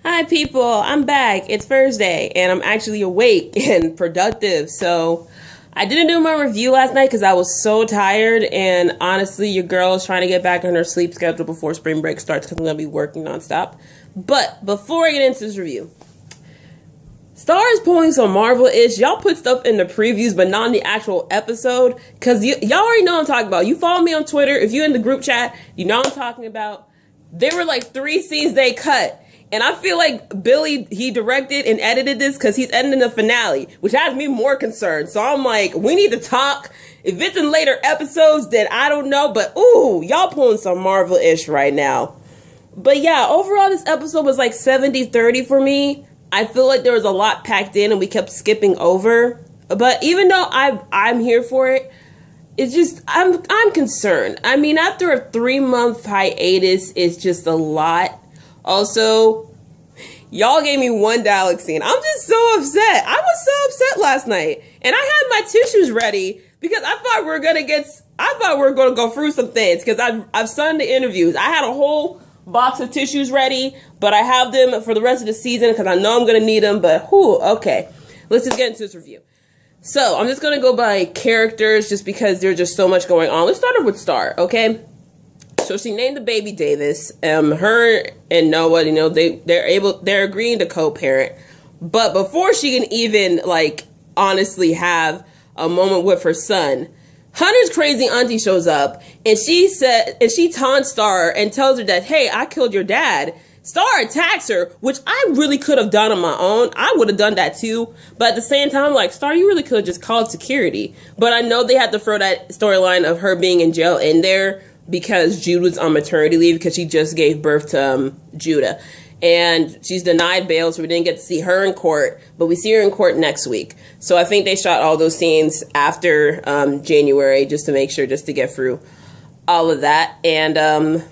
Hi people, I'm back. It's Thursday and I'm actually awake and productive. So I didn't do my review last night because I was so tired, and honestly your girl is trying to get back on her sleep schedule before spring break starts because I'm going to be working nonstop. But before I get into this review, Star is pulling some Marvel-ish. Y'all put stuff in the previews, but not in the actual episode. Because y'all already know what I'm talking about. You follow me on Twitter. If you're in the group chat, you know what I'm talking about. There were like 3 scenes they cut. And I feel like Billy, he directed and edited this because he's editing the finale, which has me more concerned. So I'm like, we need to talk. If it's in later episodes, then I don't know. But ooh, y'all pulling some Marvel-ish right now. But yeah, overall, this episode was like 70-30 for me. I feel like there was a lot packed in and we kept skipping over. But even though I'm here for it, it's just, I'm concerned. I mean, after a 3-month hiatus, it's just a lot. Also, y'all gave me one dialogue scene. I'm just so upset. I was so upset last night. And I had my tissues ready because I thought we were going to go through some things because I've done the interviews. I had a whole box of tissues ready, but I have them for the rest of the season because I know I'm going to need them. But whew, okay, let's just get into this review. So I'm just going to go by characters just because there's just so much going on. Let's start off with Star, okay? So she named the baby Davis. Her and Noah, you know, they're agreeing to co-parent. But before she can even like honestly have a moment with her son, Hunter's crazy auntie shows up and she taunts Star and tells her that, hey, I killed your dad. Star attacks her, which I really could have done on my own. I would have done that too. But at the same time, like, Star, you really could have just called security. But I know they had to throw that storyline of her being in jail in there because Jude was on maternity leave because she just gave birth to Judah. And she's denied bail, so we didn't get to see her in court, but we see her in court next week. So I think they shot all those scenes after January just to make sure, just to get through all of that. And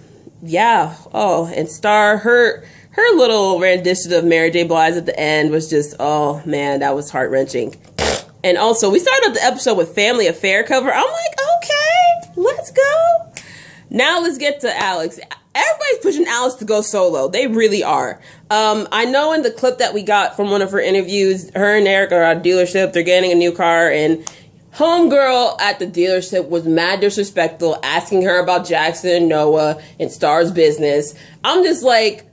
yeah, oh, and Star, her little rendition of Mary J. Blige at the end was just, oh man, that was heart-wrenching. And also, we started out the episode with Family Affair cover. I'm like, okay, let's go. Now let's get to Alex. Everybody's pushing Alex to go solo. They really are. I know in the clip that we got from one of her interviews, her and Eric are at a dealership. They're getting a new car, and homegirl at the dealership was mad disrespectful, asking her about Jackson and Noah and Star's business. I'm just like,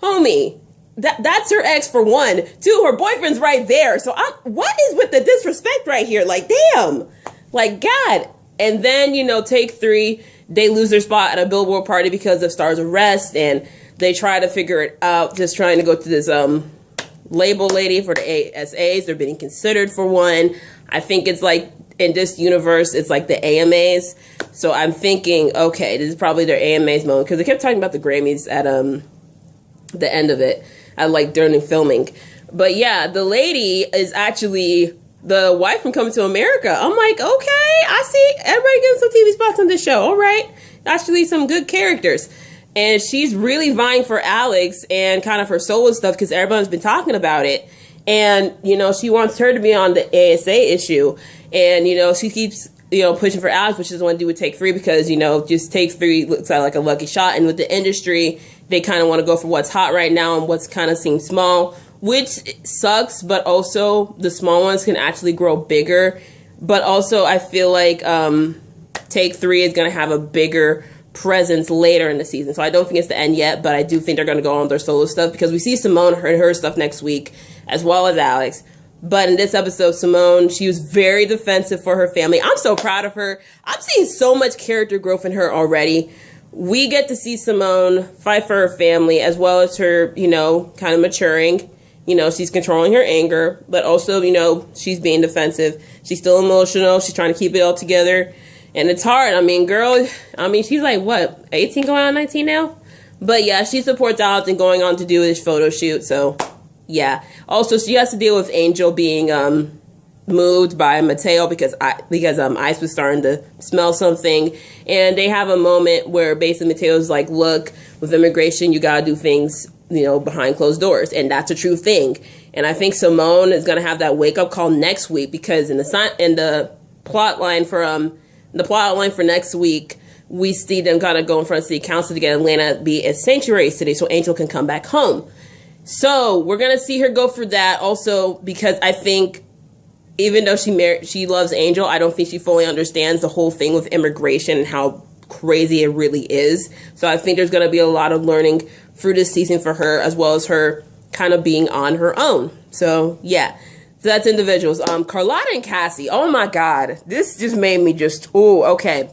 homie, that's her ex for one. Two, her boyfriend's right there. So what is with the disrespect right here? Like, damn. Like, God. And then, you know, take 3. They lose their spot at a billboard party because of Star's arrest, and they try to figure it out, just trying to go to this label lady for the ASAs. They're being considered for one. I think it's like, in this universe, it's like the AMAs. So I'm thinking, okay, this is probably their AMAs moment, because they kept talking about the Grammys at the end of it, like during the filming. But yeah, the lady is actually the wife from Coming to America. I'm like, okay, I see everybody getting some TV spots on this show. All right. Actually, some good characters. And she's really vying for Alex and kind of her solo stuff because everyone's been talking about it. And, you know, she wants her to be on the ASA issue. And, you know, she keeps, you know, pushing for Alex, but she doesn't want to do with Take 3 because, you know, just Take 3 looks like a lucky shot. And with the industry, they kind of want to go for what's hot right now and what's kind of seems small, which sucks, but also the small ones can actually grow bigger. But also I feel like Take 3 is going to have a bigger presence later in the season. So I don't think it's the end yet, but I do think they're going to go on their solo stuff because we see Simone and her stuff next week, as well as Alex. But in this episode, Simone, she was very defensive for her family. I'm so proud of her. I'm seeing so much character growth in her already. We get to see Simone fight for her family, as well as her, you know, kind of maturing. You know, she's controlling her anger, but also, you know, she's being defensive. She's still emotional. She's trying to keep it all together. And it's hard. I mean, girl, she's like, what, 18 going on 19 now? But yeah, she supports Alex and going on to do this photo shoot. So yeah. Also, she has to deal with Angel being moved by Mateo because Ice was starting to smell something. And they have a moment where basically Mateo's like, look, with immigration, you got to do things, you know, behind closed doors. And that's a true thing. And I think Simone is going to have that wake up call next week because in the plot line for next week, we see them gotta go in front of city council to get Atlanta be a sanctuary city so Angel can come back home. So we're gonna see her go for that also, because I think even though she loves Angel, I don't think she fully understands the whole thing with immigration and how crazy it really is. So I think there's gonna be a lot of learning through this season for her, as well as her kind of being on her own. So yeah. So that's individuals. Carlotta and Cassie. Oh my God. This just made me just, ooh, okay.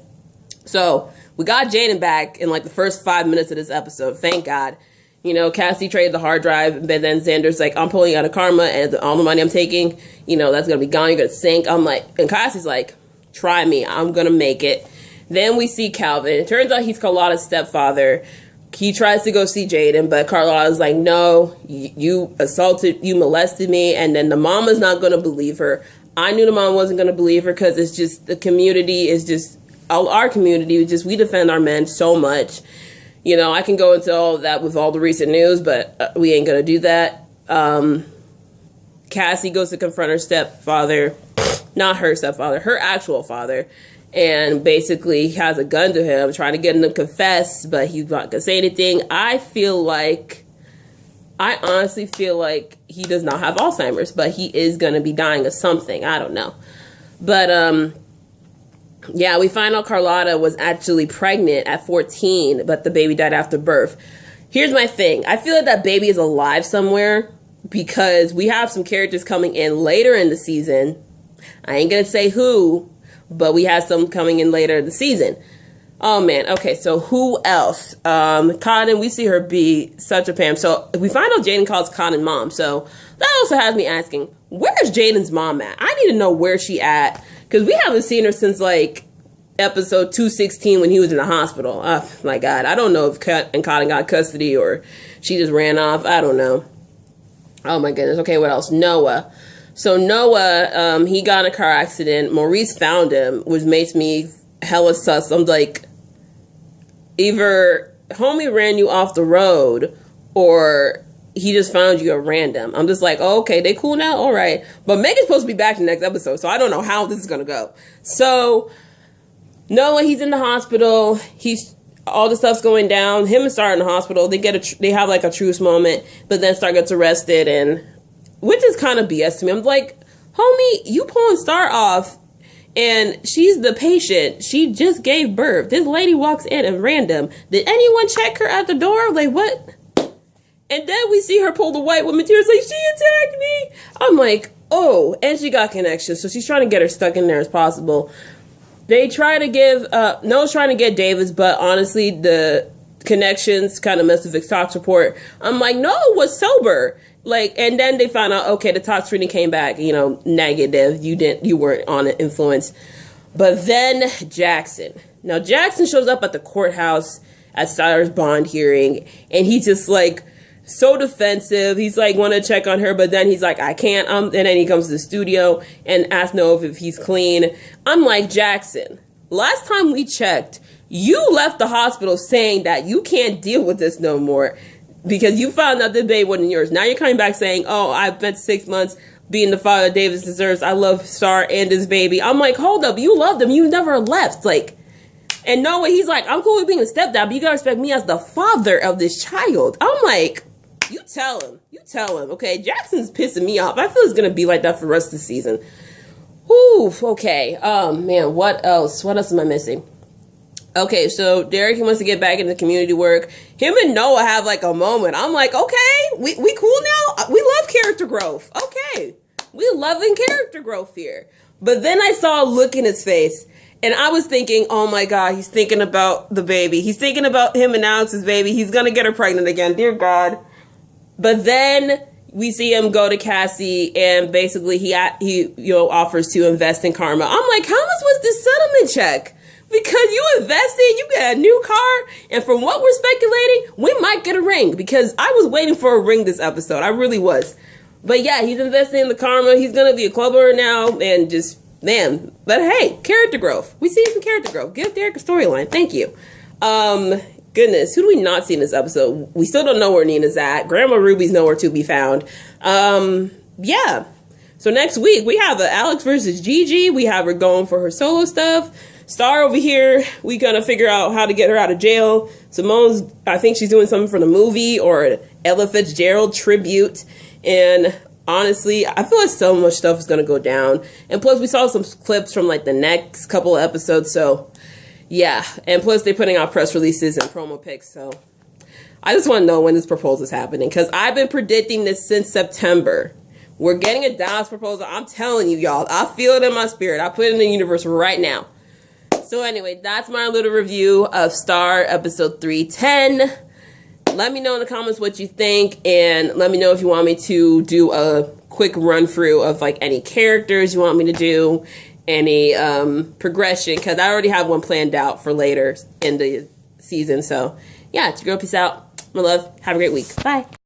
So we got Jaden back in like the first 5 minutes of this episode. Thank God. You know, Cassie traded the hard drive, but then Xander's like, I'm pulling out of Karma, and all the money I'm taking, you know, that's going to be gone. You're going to sink. I'm like, and Cassie's like, try me. I'm going to make it. Then we see Calvin. It turns out he's Carlotta's stepfather. He tries to go see Jaden, but Carlotta's like, no, you molested me. And then the mama's not going to believe her. I knew the mom wasn't going to believe her because it's just, the community is just, our community, we defend our men so much. You know, I can go into all of that with all the recent news, but we ain't going to do that. Cassie goes to confront her stepfather, not her stepfather, her actual father, and basically has a gun to him, trying to get him to confess, but he's not going to say anything. I honestly feel like he does not have Alzheimer's, but he is going to be dying of something. I don't know. But, yeah, we find out Carlotta was actually pregnant at 14, but the baby died after birth. Here's my thing. I feel like that baby is alive somewhere because we have some characters coming in later in the season. I ain't going to say who, but we have some coming in later in the season. Oh, man. Okay, so who else? Cotton, we see her be such a Pam. So we find out Jaden calls Cotton mom. So that also has me asking, where's Jaden's mom at? I need to know where she at. Because we haven't seen her since, like, episode 216 when he was in the hospital. Oh, my God. I don't know if Cotton got custody or she just ran off. I don't know. Oh, my goodness. Okay, what else? Noah. So Noah, he got in a car accident. Maurice found him, which makes me hella sus. I'm like, either homie ran you off the road or he just found you at random. I'm just like, oh, okay, they cool now? All right. But Megan's supposed to be back in the next episode, so I don't know how this is going to go. So, Noah, he's in the hospital. All the stuff's going down. Him and Star in the hospital. They have like a truce moment, but then Star gets arrested, and which is kind of BS to me. I'm like, homie, you pulling Star off, and she's the patient. She just gave birth. This lady walks in at random. Did anyone check her at the door? Like, what? And then we see her pull the white woman tears, like, she attacked me. I'm like, oh, and she got connections, so she's trying to get her stuck in there as possible. They try to give, Noah's trying to get Davis, but honestly, the connections kind of messed with Vic's tox report. I'm like, Noah was sober. Like, and then they found out, okay, the tox reading came back, you know, negative. You weren't on an influence. But then Jackson. Now, Jackson shows up at the courthouse at Star's bond hearing, and he's just like, so defensive. He's like, want to check on her, but then he's like, I can't. And then he comes to the studio and asks Noah if he's clean. I'm like, Jackson, last time we checked, you left the hospital saying that you can't deal with this no more because you found out the baby wasn't yours. Now you're coming back saying, oh, I've spent 6 months being the father Davis deserves. I love Star and his baby. I'm like, hold up. You loved him. You never left. Like, and Noah, he's like, I'm cool with being a stepdad, but you gotta respect me as the father of this child. I'm like, you tell him, okay? Jackson's pissing me off. I feel it's going to be like that for the rest of the season. Whew, okay. Man, what else? What else am I missing? Okay, so Derek, he wants to get back into community work. Him and Noah have like a moment. I'm like, okay, we cool now? We love character growth. Okay, we loving character growth here. But then I saw a look in his face, and I was thinking, oh my God, he's thinking about the baby. He's thinking about him and Alex's baby. He's going to get her pregnant again. Dear God. But then we see him go to Cassie, and basically he offers to invest in Karma. I'm like, how much was this settlement check? Because you invested, you got a new car, and from what we're speculating, we might get a ring. Because I was waiting for a ring this episode, I really was. But yeah, he's investing in the Karma. He's gonna be a clubber now, and just man. But hey, character growth. We see some character growth. Give Derek a storyline. Thank you. Goodness, who do we not see in this episode? We still don't know where Nina's at. Grandma Ruby's nowhere to be found. Yeah. So next week, we have Alex versus Gigi. We have her going for her solo stuff. Star over here, we gonna figure out how to get her out of jail. Simone's, I think she's doing something for the movie or Ella Fitzgerald tribute. And honestly, I feel like so much stuff is gonna go down. And plus, we saw some clips from like the next couple of episodes. So yeah, and plus they're putting out press releases and promo pics. So I just want to know when this proposal is happening, because I've been predicting this since September. We're getting a Dallas proposal. I'm telling you, y'all. I feel it in my spirit. I put it in the universe right now. So anyway, that's my little review of Star episode 310. Let me know in the comments what you think, and let me know if you want me to do a quick run through of like any characters you want me to do, any progression, because I already have one planned out for later in the season. So yeah, it's your girl. Peace out. My love. Have a great week. Bye.